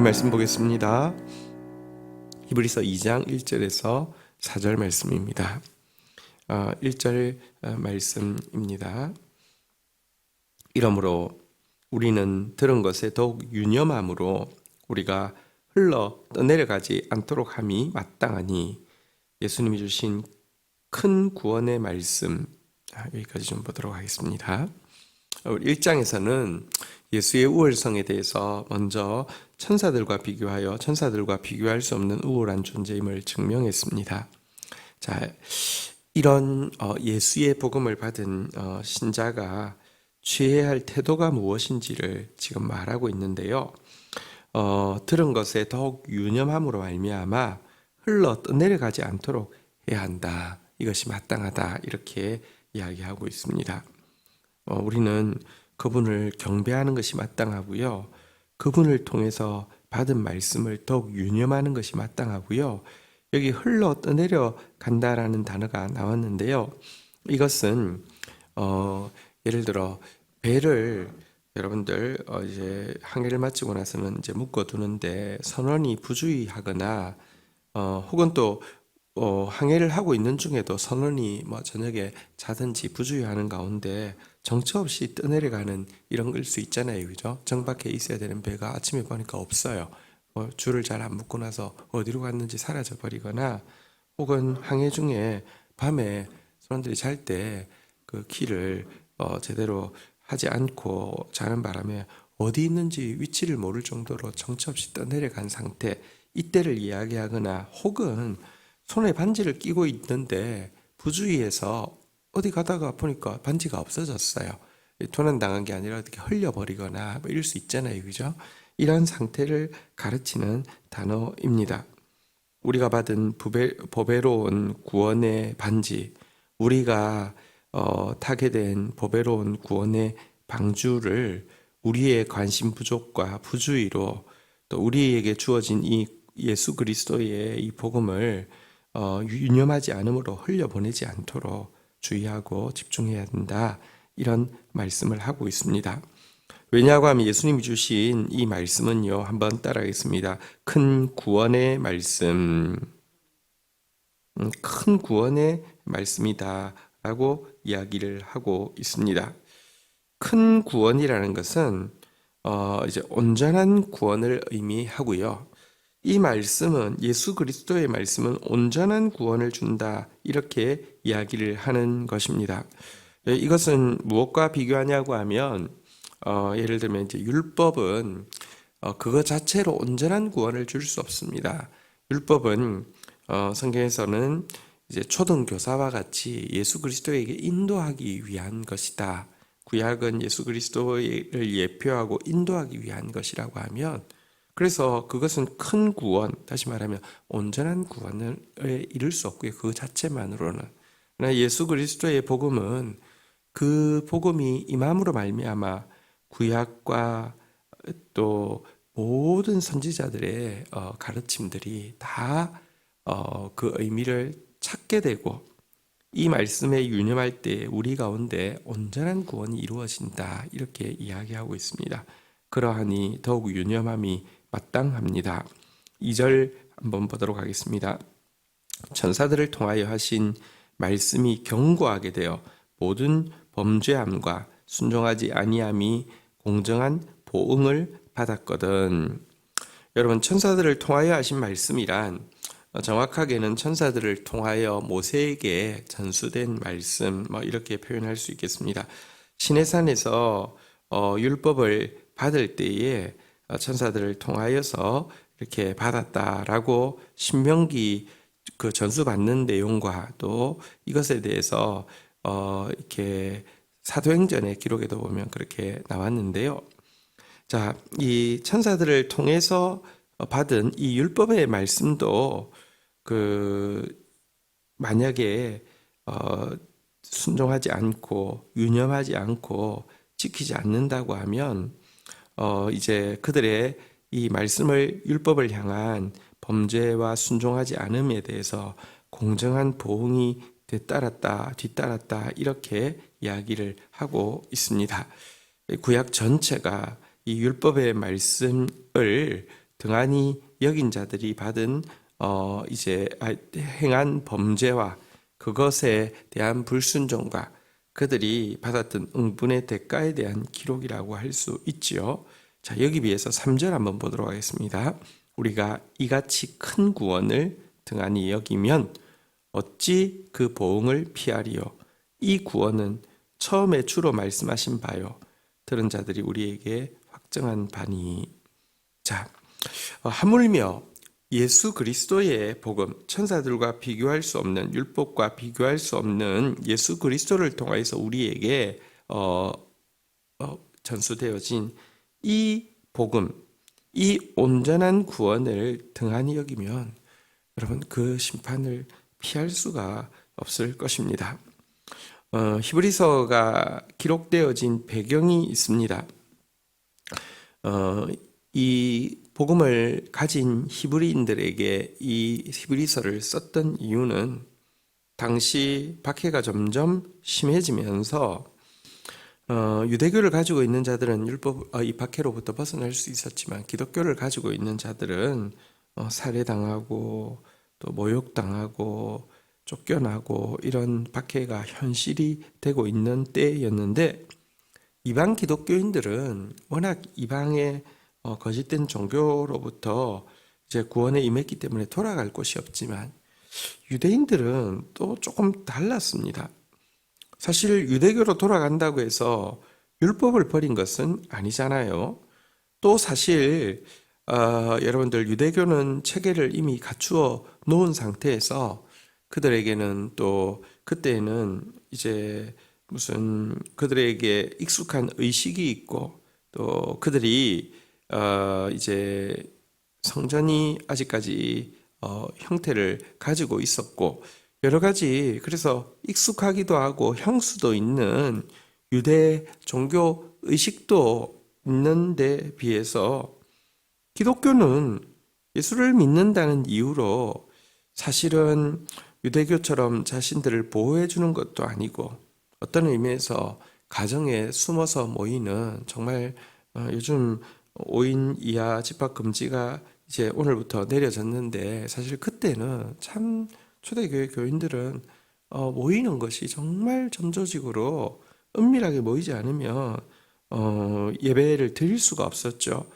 말씀 보겠습니다. 히브리서 2장 1절에서 4절 말씀입니다. 1절 말씀입니다. 이러므로 우리는 들은 것에 더욱 유념함으로 우리가 흘러 떠내려가지 않도록 함이 마땅하니 예수님이 주신 큰 구원의 말씀, 여기까지 좀 보도록 하겠습니다. 1장에서는 예수의 우월성에 대해서 먼저 천사들과 비교할 수 없는 우월한 존재임을 증명했습니다. 자, 이런 예수의 복음을 받은 신자가 취해야 할 태도가 무엇인지를 지금 말하고 있는데요. 들은 것에 더욱 유념함으로 말미암아 흘러 떠내려가지 않도록 해야 한다. 이것이 마땅하다. 이렇게 이야기하고 있습니다. 우리는 그분을 경배하는 것이 마땅하고요. 그분을 통해서 받은 말씀을 더욱 유념하는 것이 마땅하고요. 여기 흘러 떠내려 간다라는 단어가 나왔는데요. 이것은 예를 들어 배를 여러분들 이제 항해를 마치고 나서는 이제 묶어두는데 선원이 부주의하거나 혹은 또 항해를 하고 있는 중에도 선원이 저녁에 자든지 부주의하는 가운데 정처 없이 떠내려가는 이런 걸 수 있잖아요, 그죠? 정박해 있어야 되는 배가 아침에 보니까 없어요. 줄을 잘 안 묶고 나서 어디로 갔는지 사라져 버리거나, 혹은 항해 중에 밤에 사람들이 잘 때 그 키를 제대로 하지 않고 자는 바람에 어디 있는지 위치를 모를 정도로 정처 없이 떠내려간 상태, 이때를 이야기하거나, 혹은 손에 반지를 끼고 있는데 부주의해서 어디 가다가 보니까 반지가 없어졌어요. 도난당한 게 아니라 어떻게 흘려버리거나 이럴 수 있잖아요, 그죠? 이런 상태를 가르치는 단어입니다. 우리가 받은 보배로운 구원의 반지, 우리가 타게 된 보배로운 구원의 방주를 우리의 관심 부족과 부주의로, 또 우리에게 주어진 이 예수 그리스도의 이 복음을 유념하지 않으므로 흘려보내지 않도록 주의하고 집중해야 된다. 이런 말씀을 하고 있습니다. 왜냐하고 하면 예수님이 주신 이 말씀은요, 한번 따라하겠습니다. 큰 구원의 말씀, 큰 구원의 말씀이다 라고 이야기를 하고 있습니다. 큰 구원이라는 것은 이제 온전한 구원을 의미하고요. 이 말씀은, 예수 그리스도의 말씀은 온전한 구원을 준다, 이렇게 이야기를 하는 것입니다. 이것은 무엇과 비교하냐고 하면 예를 들면 이제 율법은 그거 자체로 온전한 구원을 줄 수 없습니다. 율법은 성경에서는 이제 초등교사와 같이 예수 그리스도에게 인도하기 위한 것이다. 구약은 예수 그리스도를 예표하고 인도하기 위한 것이라고 하면, 그래서 그것은 큰 구원, 다시 말하면 온전한 구원을 이룰 수 없고요. 그 자체만으로는. 그러나 예수 그리스도의 복음은 그 복음이 임함으로 말미암아 구약과 또 모든 선지자들의 가르침들이 다 그 의미를 찾게 되고, 이 말씀에 유념할 때 우리 가운데 온전한 구원이 이루어진다, 이렇게 이야기하고 있습니다. 그러하니 더욱 유념함이 마땅합니다. 2절 한번 보도록 하겠습니다. 천사들을 통하여 하신 말씀이 견고하게 되어 모든 범죄함과 순종하지 아니함이 공정한 보응을 받았거든. 여러분, 천사들을 통하여 하신 말씀이란 정확하게는 천사들을 통하여 모세에게 전수된 말씀, 이렇게 표현할 수 있겠습니다. 시내산에서 율법을 받을 때에 천사들을 통하여서 이렇게 받았다라고 신명기 그 전수받는 내용과 또 이것에 대해서 이렇게 사도행전의 기록에도 보면 그렇게 나왔는데요. 자, 이 천사들을 통해서 받은 이 율법의 말씀도 만약에 순종하지 않고 유념하지 않고 지키지 않는다고 하면 이제 그들의 이 말씀을, 율법을 향한 범죄와 순종하지 않음에 대해서 공정한 보응이 뒤따랐다 이렇게 이야기를 하고 있습니다. 구약 전체가 이 율법의 말씀을 등한히 여긴 자들이 받은 행한 범죄와 그것에 대한 불순종과 그들이 받았던 응분의 대가에 대한 기록이라고 할 수 있지요. 자, 여기 비해서 3절 한번 보도록 하겠습니다. 우리가 이같이 큰 구원을 등한히 여기면 어찌 그 보응을 피하리요. 이 구원은 처음에 주로 말씀하신 바요. 들은 자들이 우리에게 확정한 바니. 자, 하물며 예수 그리스도의 복음, 천사들과 비교할 수 없는, 율법과 비교할 수 없는 예수 그리스도를 통하여서 우리에게 전수되어진 이 복음, 이 온전한 구원을 등한히 여기면 여러분 그 심판을 피할 수가 없을 것입니다. 히브리서가 기록되어진 배경이 있습니다. 이 복음을 가진 히브리인들에게 이 히브리서를 썼던 이유는 당시 박해가 점점 심해지면서 유대교를 가지고 있는 자들은 이 박해로부터 벗어날 수 있었지만 기독교를 가지고 있는 자들은 살해당하고 또 모욕당하고 쫓겨나고 이런 박해가 현실이 되고 있는 때였는데, 이방 기독교인들은 워낙 이방의 거짓된 종교로부터 이제 구원에 임했기 때문에 돌아갈 곳이 없지만, 유대인들은 또 조금 달랐습니다. 사실 유대교로 돌아간다고 해서 율법을 버린 것은 아니잖아요. 또 사실 여러분들 유대교는 체계를 이미 갖추어 놓은 상태에서 그들에게는 또 그때는 이제 무슨 그들에게 익숙한 의식이 있고 또 그들이 이제 성전이 아직까지 형태를 가지고 있었고 여러 가지, 그래서 익숙하기도 하고 향수도 있는 유대 종교 의식도 있는데 비해서 기독교는 예수를 믿는다는 이유로 사실은 유대교처럼 자신들을 보호해 주는 것도 아니고 어떤 의미에서 가정에 숨어서 모이는, 정말 요즘 5인 이하 집합 금지가 이제 오늘부터 내려졌는데, 사실 그때는 참 초대교회 교인들은 모이는 것이 정말 점조직으로 은밀하게 모이지 않으면 예배를 드릴 수가 없었죠.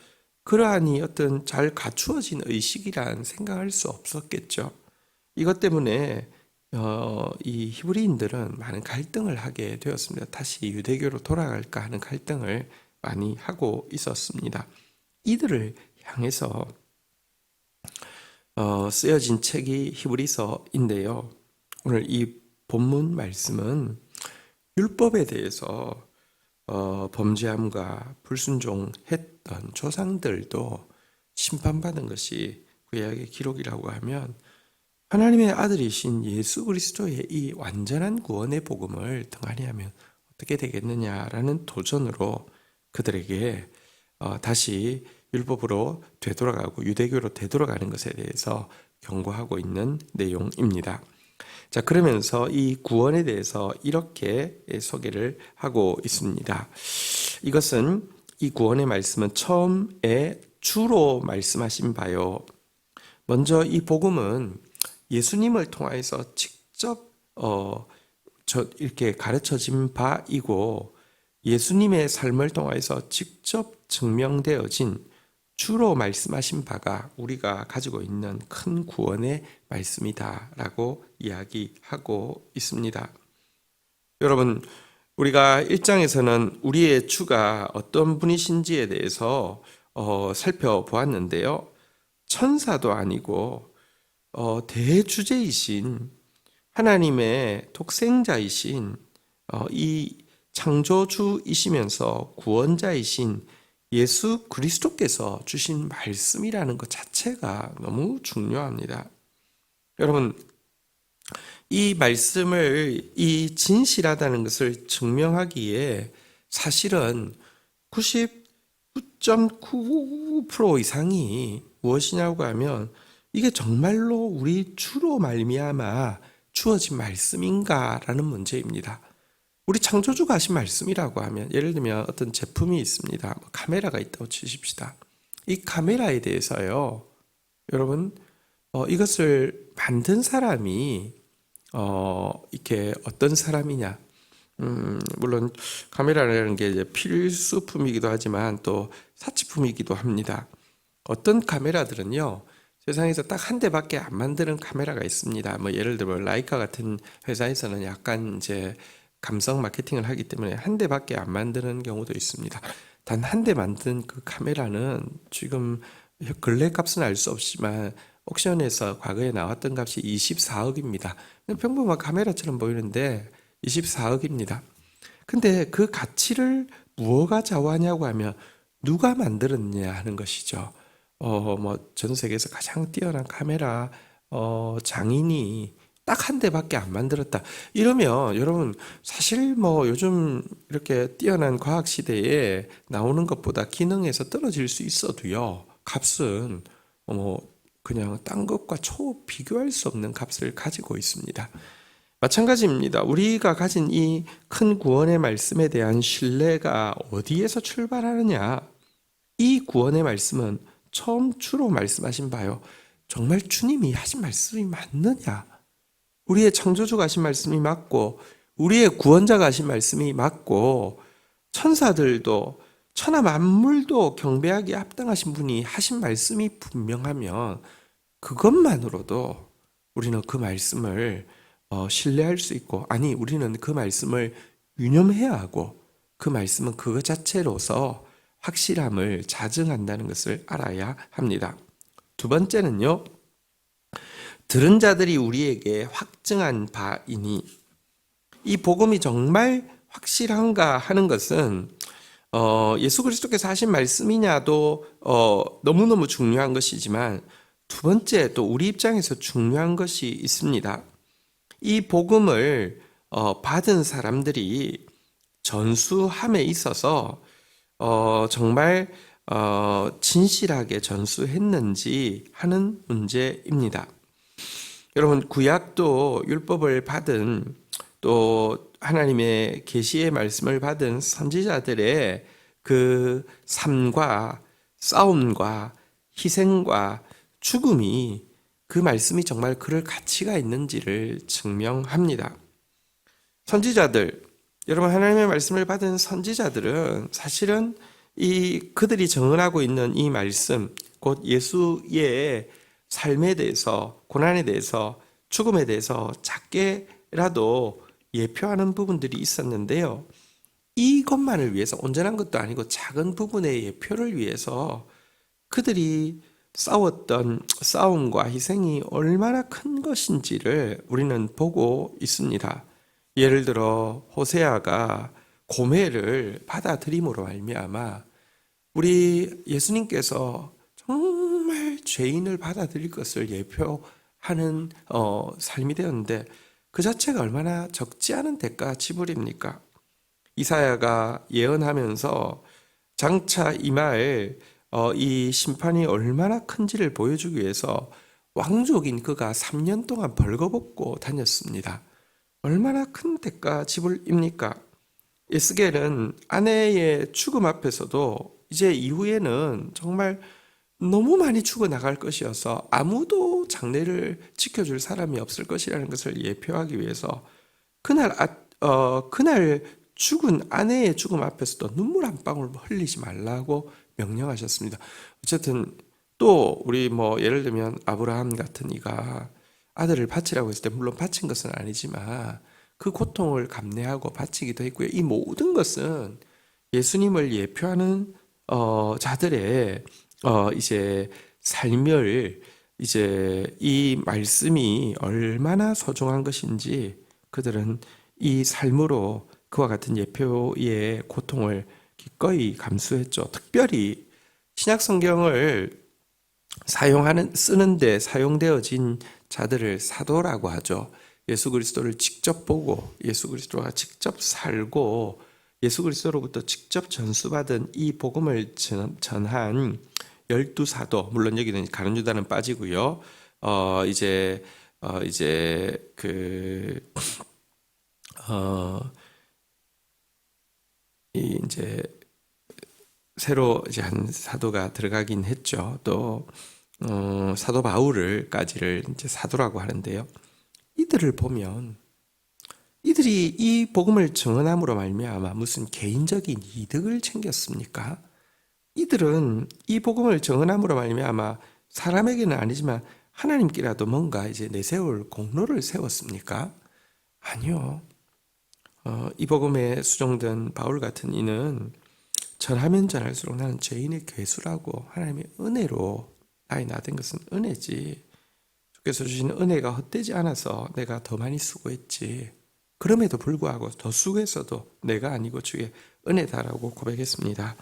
그러하니 어떤 잘 갖추어진 의식이란 생각할 수 없었겠죠. 이것 때문에 이 히브리인들은 많은 갈등을 하게 되었습니다. 다시 유대교로 돌아갈까 하는 갈등을 많이 하고 있었습니다. 이들을 향해서 쓰여진 책이 히브리서인데요. 오늘 이 본문 말씀은 율법에 대해서 범죄함과 불순종했던 조상들도 심판받은 것이 구약의 기록이라고 하면, 하나님의 아들이신 예수 그리스도의 이 완전한 구원의 복음을 등한히 하면 어떻게 되겠느냐라는 도전으로 그들에게 다시 율법으로 되돌아가고 유대교로 되돌아가는 것에 대해서 경고하고 있는 내용입니다. 자, 그러면서 이 구원에 대해서 이렇게 소개를 하고 있습니다. 이것은, 이 구원의 말씀은 처음에 주로 말씀하신 바요. 먼저 이 복음은 예수님을 통하여서 직접 이렇게 가르쳐진 바이고, 예수님의 삶을 통하여서 직접 증명되어진 주로 말씀하신 바가 우리가 가지고 있는 큰 구원의 말씀이다라고 이야기하고 있습니다. 여러분, 우리가 1장에서는 우리의 주가 어떤 분이신지에 대해서 살펴보았는데요. 천사도 아니고 대주제이신 하나님의 독생자이신 이 창조주이시면서 구원자이신 예수 그리스도께서 주신 말씀이라는 것 자체가 너무 중요합니다. 여러분, 이 말씀을, 이 진실하다는 것을 증명하기에 사실은 99.9% 이상이 무엇이냐고 하면, 이게 정말로 우리 주로 말미암아 주어진 말씀인가라는 문제입니다. 우리 창조주가 하신 말씀이라고 하면, 예를 들면 어떤 제품이 있습니다. 카메라가 있다고 치십시다. 이 카메라에 대해서요. 여러분, 이것을 만든 사람이 이렇게 어떤 사람이냐? 물론 카메라라는 게 이제 필수품이기도 하지만 또 사치품이기도 합니다. 어떤 카메라들은요, 세상에서 딱 한 대밖에 안 만드는 카메라가 있습니다. 뭐 예를 들어 라이카 같은 회사에서는 약간 이제 감성 마케팅을 하기 때문에 한 대밖에 안 만드는 경우도 있습니다. 단 한 대 만든 그 카메라는 지금 근래 값은 알 수 없지만 옥션에서 과거에 나왔던 값이 24억입니다. 평범한 카메라처럼 보이는데 24억입니다. 근데 그 가치를 무엇가 좌우하냐고 하면 누가 만들었냐 하는 것이죠. 뭐 전 세계에서 가장 뛰어난 카메라 장인이 딱 한 대밖에 안 만들었다. 이러면 여러분 사실 뭐 요즘 이렇게 뛰어난 과학 시대에 나오는 것보다 기능에서 떨어질 수 있어도요. 값은 뭐 그냥 딴 것과 비교할 수 없는 값을 가지고 있습니다. 마찬가지입니다. 우리가 가진 이 큰 구원의 말씀에 대한 신뢰가 어디에서 출발하느냐? 이 구원의 말씀은 처음 주로 말씀하신 바요. 정말 주님이 하신 말씀이 맞느냐? 우리의 창조주가 하신 말씀이 맞고, 우리의 구원자가 하신 말씀이 맞고, 천사들도, 천하 만물도 경배하기에 합당하신 분이 하신 말씀이 분명하면, 그것만으로도 우리는 그 말씀을 신뢰할 수 있고, 아니, 우리는 그 말씀을 유념해야 하고, 그 말씀은 그것 자체로서 확실함을 자증한다는 것을 알아야 합니다. 두 번째는요, 들은 자들이 우리에게 확증한 바이니, 이 복음이 정말 확실한가 하는 것은 예수 그리스도께서 하신 말씀이냐도 너무너무 중요한 것이지만, 두 번째 또 우리 입장에서 중요한 것이 있습니다. 이 복음을 받은 사람들이 전수함에 있어서 정말 진실하게 전수했는지 하는 문제입니다. 여러분, 구약도 율법을 받은 또 하나님의 계시의 말씀을 받은 선지자들의 그 삶과 싸움과 희생과 죽음이 그 말씀이 정말 그럴 가치가 있는지를 증명합니다. 선지자들, 여러분 하나님의 말씀을 받은 선지자들은 사실은 그들이 증언하고 있는 이 말씀, 곧 예수의 삶에 대해서, 고난에 대해서, 죽음에 대해서 작게라도 예표하는 부분들이 있었는데요. 이것만을 위해서, 온전한 것도 아니고 작은 부분의 예표를 위해서 그들이 싸웠던 싸움과 희생이 얼마나 큰 것인지를 우리는 보고 있습니다. 예를 들어 호세아가 고멜을 받아들임으로 말미암아 우리 예수님께서 정말 죄인을 받아들일 것을 예표하는 삶이 되었는데, 그 자체가 얼마나 적지 않은 대가 지불입니까? 이사야가 예언하면서 장차 임할 이 심판이 얼마나 큰지를 보여주기 위해서 왕족인 그가 3년 동안 벌거벗고 다녔습니다. 얼마나 큰 대가 지불입니까? 에스겔은 아내의 죽음 앞에서도 이제 이후에는 정말 너무 많이 죽어나갈 것이어서 아무도 장례를 지켜줄 사람이 없을 것이라는 것을 예표하기 위해서 그날 죽은 아내의 죽음 앞에서도 눈물 한 방울 흘리지 말라고 명령하셨습니다. 어쨌든 또 우리 뭐 예를 들면 아브라함 같은 이가 아들을 바치라고 했을 때 물론 바친 것은 아니지만 그 고통을 감내하고 바치기도 했고요. 이 모든 것은 예수님을 예표하는 자들의 이제 삶을 이제 이 말씀이 얼마나 소중한 것인지 그들은 이 삶으로 그와 같은 예표의 고통을 기꺼이 감수했죠. 특별히 신약 성경을 쓰는데 사용되어진 자들을 사도라고 하죠. 예수 그리스도를 직접 보고 예수 그리스도가 직접 살고 예수 그리스도로부터 직접 전수받은 이 복음을 전한 12사도, 물론 여기는 가룟 유다는 빠지고요. 이제 이 이제 새로 이제 한 사도가 들어가긴 했죠. 또 사도 바울을까지를 이제 사도라고 하는데요. 이들을 보면 이들이 이 복음을 증언함으로 말미암아 무슨 개인적인 이득을 챙겼습니까? 이들은 이 복음을 증언함으로 말미암아 사람에게는 아니지만 하나님께라도 뭔가 이제 내세울 공로를 세웠습니까? 아니요. 이 복음에 수종된 바울 같은 이는 전하면 전할수록 나는 죄인의 괴수라고 하나님의 은혜로 나의 나된 것은 은혜지. 주께서 주신 은혜가 헛되지 않아서 내가 더 많이 수고했지. 그럼에도 불구하고 더 수고했어도 내가 아니고 주의 은혜다라고 고백했습니다.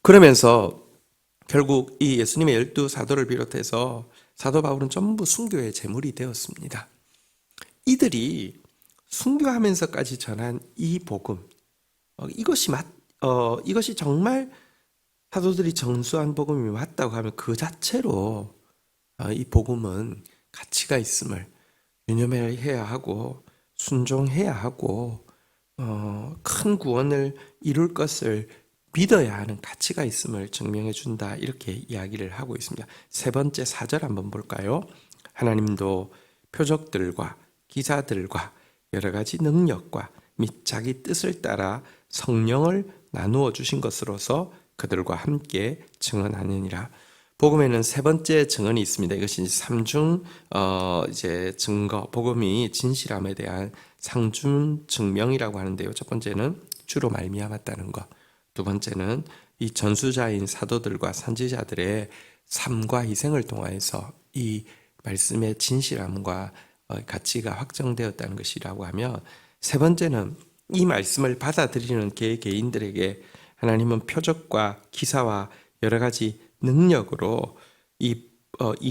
그러면서 결국 이 예수님의 12사도를 비롯해서 사도 바울은 전부 순교의 제물이 되었습니다. 이들이 순교하면서까지 전한 이 복음, 이것이 정말 사도들이 전수한 복음이 맞다고 하면 그 자체로 이 복음은 가치가 있음을 유념해야 하고 순종해야 하고 큰 구원을 이룰 것을 믿어야 하는 가치가 있음을 증명해 준다, 이렇게 이야기를 하고 있습니다. 세 번째 4절 한번 볼까요? 하나님도 표적들과 기사들과 여러 가지 능력과 및 자기 뜻을 따라 성령을 나누어 주신 것으로서 그들과 함께 증언하느니라. 복음에는 세 번째 증언이 있습니다. 이것이 삼중 이제 증거, 복음이 진실함에 대한 상중 증명이라고 하는데요. 첫 번째는 주로 말미암았다는 것. 두 번째는 이 전수자인 사도들과 선지자들의 삶과 희생을 통해서 이 말씀의 진실함과 가치가 확정되었다는 것이라고 하면, 세 번째는 이 말씀을 받아들이는 개인들에게 하나님은 표적과 기사와 여러 가지 능력으로 이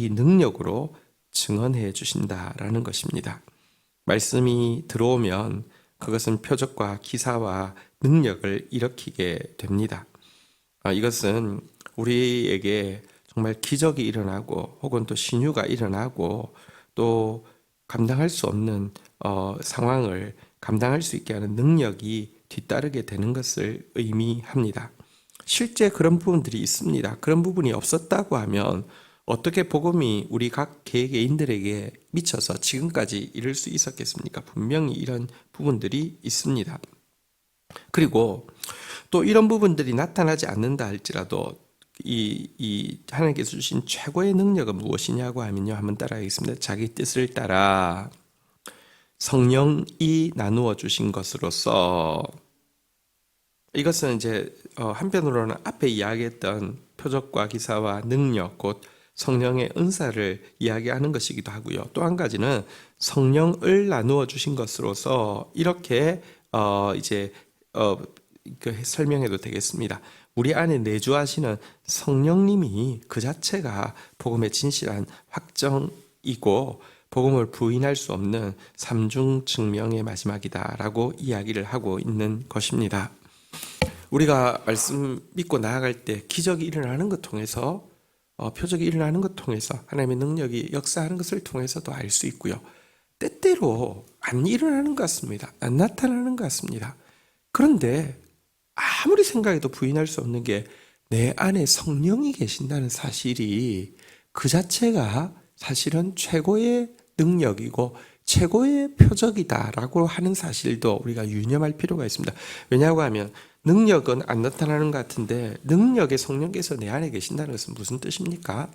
능력으로 증언해 주신다라는 것입니다. 말씀이 들어오면 그것은 표적과 기사와 능력을 일으키게 됩니다. 이것은 우리에게 정말 기적이 일어나고 혹은 또 신유가 일어나고 또 감당할 수 없는 상황을 감당할 수 있게 하는 능력이 뒤따르게 되는 것을 의미합니다. 실제 그런 부분들이 있습니다. 그런 부분이 없었다고 하면 어떻게 복음이 우리 각 개개인들에게 미쳐서 지금까지 이룰 수 있었겠습니까? 분명히 이런 부분들이 있습니다. 그리고 또 이런 부분들이 나타나지 않는다 할지라도 이 하나님께서 주신 최고의 능력은 무엇이냐고 하면요, 한번 따라하겠습니다. 자기 뜻을 따라 성령이 나누어 주신 것으로서, 이것은 이제 한편으로는 앞에 이야기했던 표적과 기사와 능력, 곧 성령의 은사를 이야기하는 것이기도 하고요. 또 한 가지는 성령을 나누어 주신 것으로서 이렇게 이제 설명해도 되겠습니다. 우리 안에 내주하시는 성령님이 그 자체가 복음의 진실한 확정이고 복음을 부인할 수 없는 삼중 증명의 마지막이다라고 이야기를 하고 있는 것입니다. 우리가 말씀 믿고 나아갈 때 기적이 일어나는 것 통해서 표적이 일어나는 것 통해서 하나님의 능력이 역사하는 것을 통해서도 알 수 있고요. 때때로 안 일어나는 것 같습니다. 안 나타나는 것 같습니다. 그런데 아무리 생각해도 부인할 수 없는 게 내 안에 성령이 계신다는 사실이 그 자체가 사실은 최고의 능력이고 최고의 표적이다라고 하는 사실도 우리가 유념할 필요가 있습니다. 왜냐하고 하면 능력은 안 나타나는 것 같은데 능력의 성령께서 내 안에 계신다는 것은 무슨 뜻입니까?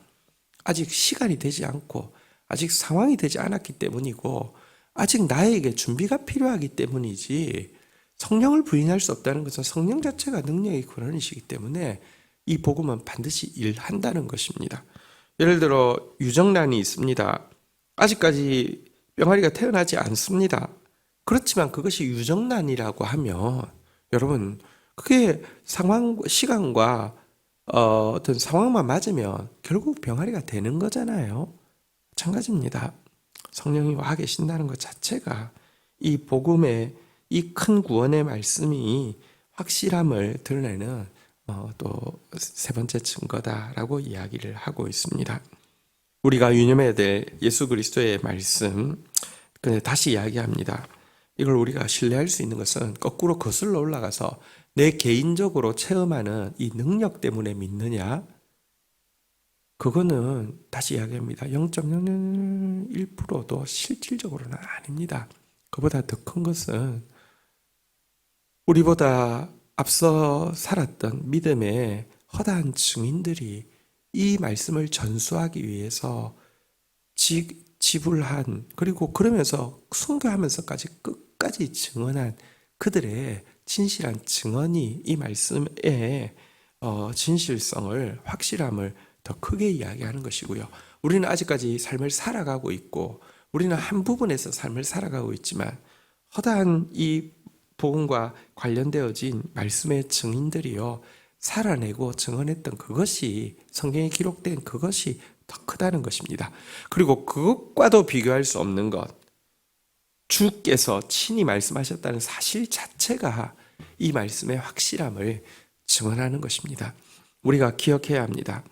아직 시간이 되지 않고 아직 상황이 되지 않았기 때문이고 아직 나에게 준비가 필요하기 때문이지, 성령을 부인할 수 없다는 것은 성령 자체가 능력의 근원이시기 때문에 이 복음은 반드시 일한다는 것입니다. 예를 들어 유정란이 있습니다. 아직까지 병아리가 태어나지 않습니다. 그렇지만 그것이 유정란이라고 하면 여러분, 그게 시간과 어떤 상황만 맞으면 결국 병아리가 되는 거잖아요. 마찬가지입니다. 성령이 와 계신다는 것 자체가 이 복음의 이 큰 구원의 말씀이 확실함을 드러내는 또 세 번째 증거다라고 이야기를 하고 있습니다. 우리가 유념해야 될 예수 그리스도의 말씀, 근데 다시 이야기합니다. 이걸 우리가 신뢰할 수 있는 것은 거꾸로 거슬러 올라가서 내 개인적으로 체험하는 이 능력 때문에 믿느냐? 그거는 다시 이야기합니다. 0.001%도 실질적으로는 아닙니다. 그보다 더 큰 것은 우리보다 앞서 살았던 믿음의 허다한 증인들이 이 말씀을 전수하기 위해서 지불한, 그리고 그러면서 순교하면서까지 끝까지 증언한 그들의 진실한 증언이 이 말씀의 진실성을, 확실함을 더 크게 이야기하는 것이고요. 우리는 아직까지 삶을 살아가고 있고, 우리는 한 부분에서 삶을 살아가고 있지만 허다한 이 복음과 관련되어진 말씀의 증인들이요, 살아내고 증언했던 그것이, 성경에 기록된 그것이 더 크다는 것입니다. 그리고 그것과도 비교할 수 없는 것, 주께서 친히 말씀하셨다는 사실 자체가 이 말씀의 확실함을 증언하는 것입니다. 우리가 기억해야 합니다.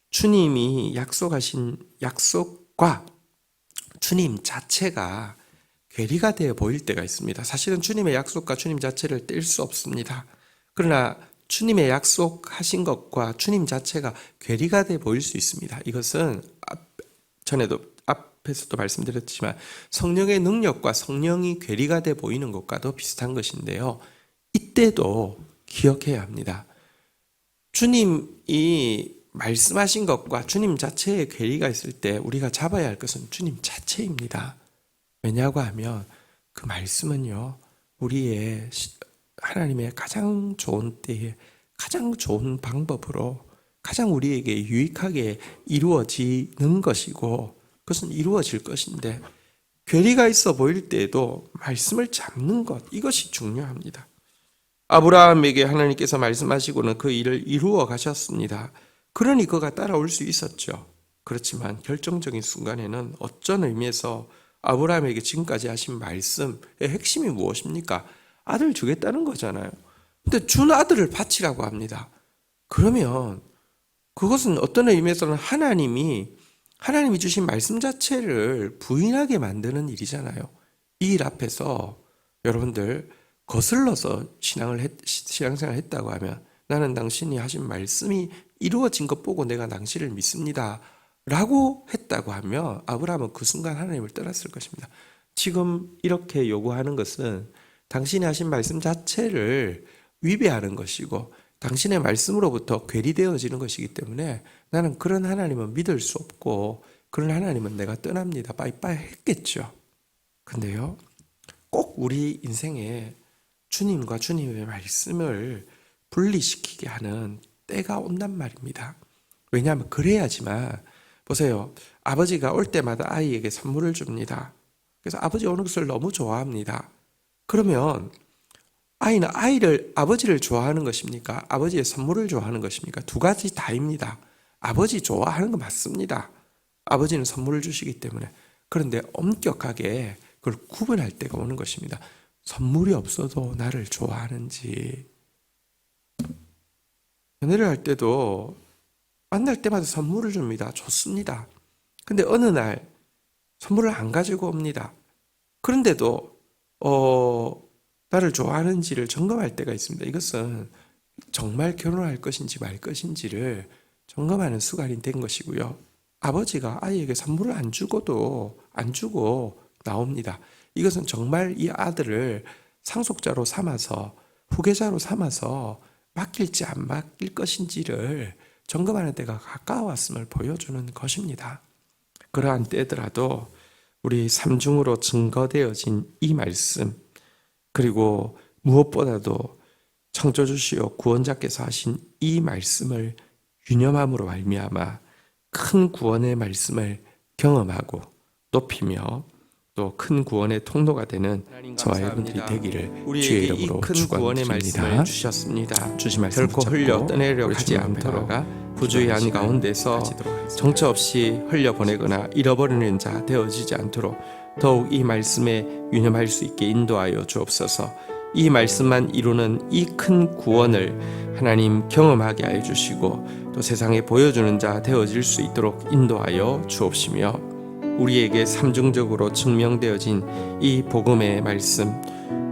주님이 약속하신 약속과 주님 자체가 괴리가 되어 보일 때가 있습니다. 사실은 주님의 약속과 주님 자체를 뗄 수 없습니다. 그러나 주님의 약속하신 것과 주님 자체가 괴리가 되어 보일 수 있습니다. 이것은 전에도 앞에서도 말씀드렸지만 성령의 능력과 성령이 괴리가 되어 보이는 것과도 비슷한 것인데요. 이때도 기억해야 합니다. 주님이 말씀하신 것과 주님 자체의 괴리가 있을 때 우리가 잡아야 할 것은 주님 자체입니다. 왜냐고 하면 그 말씀은요, 우리의 하나님의 가장 좋은 때에 가장 좋은 방법으로 가장 우리에게 유익하게 이루어지는 것이고, 그것은 이루어질 것인데, 괴리가 있어 보일 때에도 말씀을 잡는 것, 이것이 중요합니다. 아브라함에게 하나님께서 말씀하시고는 그 일을 이루어 가셨습니다. 그러니 그가 따라올 수 있었죠. 그렇지만 결정적인 순간에는 어쩐 의미에서 아브라함에게 지금까지 하신 말씀의 핵심이 무엇입니까? 아들 주겠다는 거잖아요. 근데 준 아들을 바치라고 합니다. 그러면 그것은 어떤 의미에서는 하나님이 주신 말씀 자체를 부인하게 만드는 일이잖아요. 이 일 앞에서 여러분들 거슬러서 신앙생활을 했다고 하면, 나는 당신이 하신 말씀이 이루어진 것 보고 내가 당신을 믿습니다 라고 했다고 하면 아브라함은 그 순간 하나님을 떠났을 것입니다. 지금 이렇게 요구하는 것은 당신이 하신 말씀 자체를 위배하는 것이고 당신의 말씀으로부터 괴리되어지는 것이기 때문에 나는 그런 하나님은 믿을 수 없고 그런 하나님은 내가 떠납니다, 빠이빠이 했겠죠. 근데요, 꼭 우리 인생에 주님과 주님의 말씀을 분리시키게 하는 때가 온단 말입니다. 왜냐하면 그래야지만, 보세요, 아버지가 올 때마다 아이에게 선물을 줍니다. 그래서 아버지 오는 것을 너무 좋아합니다. 그러면 아이는 아버지를 좋아하는 것입니까? 아버지의 선물을 좋아하는 것입니까? 두 가지 다입니다. 아버지 좋아하는 거 맞습니다. 아버지는 선물을 주시기 때문에. 그런데 엄격하게 그걸 구분할 때가 오는 것입니다. 선물이 없어도 나를 좋아하는지. 연애를 할 때도 만날 때마다 선물을 줍니다. 좋습니다. 근데 어느 날 선물을 안 가지고 옵니다. 그런데도 나를 좋아하는지를 점검할 때가 있습니다. 이것은 정말 결혼할 것인지 말 것인지를 점검하는 수간이 된 것이고요. 아버지가 아이에게 선물을 안 주고 나옵니다. 이것은 정말 이 아들을 상속자로 삼아서, 후계자로 삼아서 맡길지 안 맡길 것인지를 점검하는 때가 가까웠음을 보여주는 것입니다. 그러한 때더라도 우리 삼중으로 증거되어진 이 말씀, 그리고 무엇보다도 창조주시오 구원자께서 하신 이 말씀을 유념함으로 말미암아 큰 구원의 말씀을 경험하고 높이며 또 큰 구원의 통로가 되는 저와 여러분들이 되기를 주의 이름으로 축원드립니다. 주셨습니다. 주신 말씀 결코 흘려 떠내려 가지 않도록 부주의한 가운데서 정처 없이 흘려보내거나 잃어버리는 자 되어지지 않도록 더욱 이 말씀에 유념할 수 있게 인도하여 주옵소서. 이 말씀만 이루는 이 큰 구원을 하나님 경험하게 하여 주시고 또 세상에 보여주는 자 되어질 수 있도록 인도하여 주옵시며, 우리에게 삼중적으로 증명되어진 이 복음의 말씀,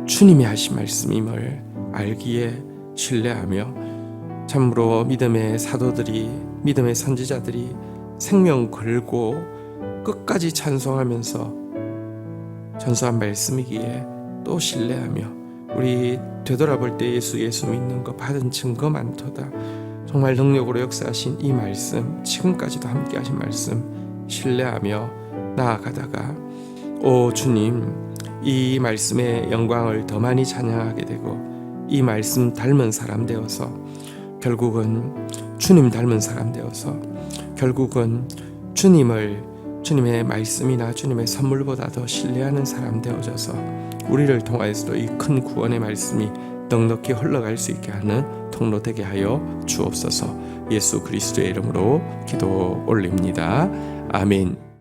주님이 하신 말씀임을 알기에 신뢰하며 참으로 믿음의 사도들이, 믿음의 선지자들이 생명 걸고 끝까지 찬송하면서 전수한 말씀이기에 또 신뢰하며 우리 되돌아볼 때 예수 믿는 거 받은 증거 많도다. 정말 능력으로 역사하신 이 말씀, 지금까지도 함께 하신 말씀 신뢰하며 나아가다가 오 주님, 이 말씀의 영광을 더 많이 찬양하게 되고 이 말씀 닮은 사람 되어서 결국은 주님 닮은 사람 되어서 결국은 주님의 말씀이나 주님의 선물보다 더 신뢰하는 사람 되어져서 우리를 통하여서도 이 큰 구원의 말씀이 넉넉히 흘러갈 수 있게 하는 통로 되게 하여 주옵소서. 예수 그리스도의 이름으로 기도 올립니다. 아멘.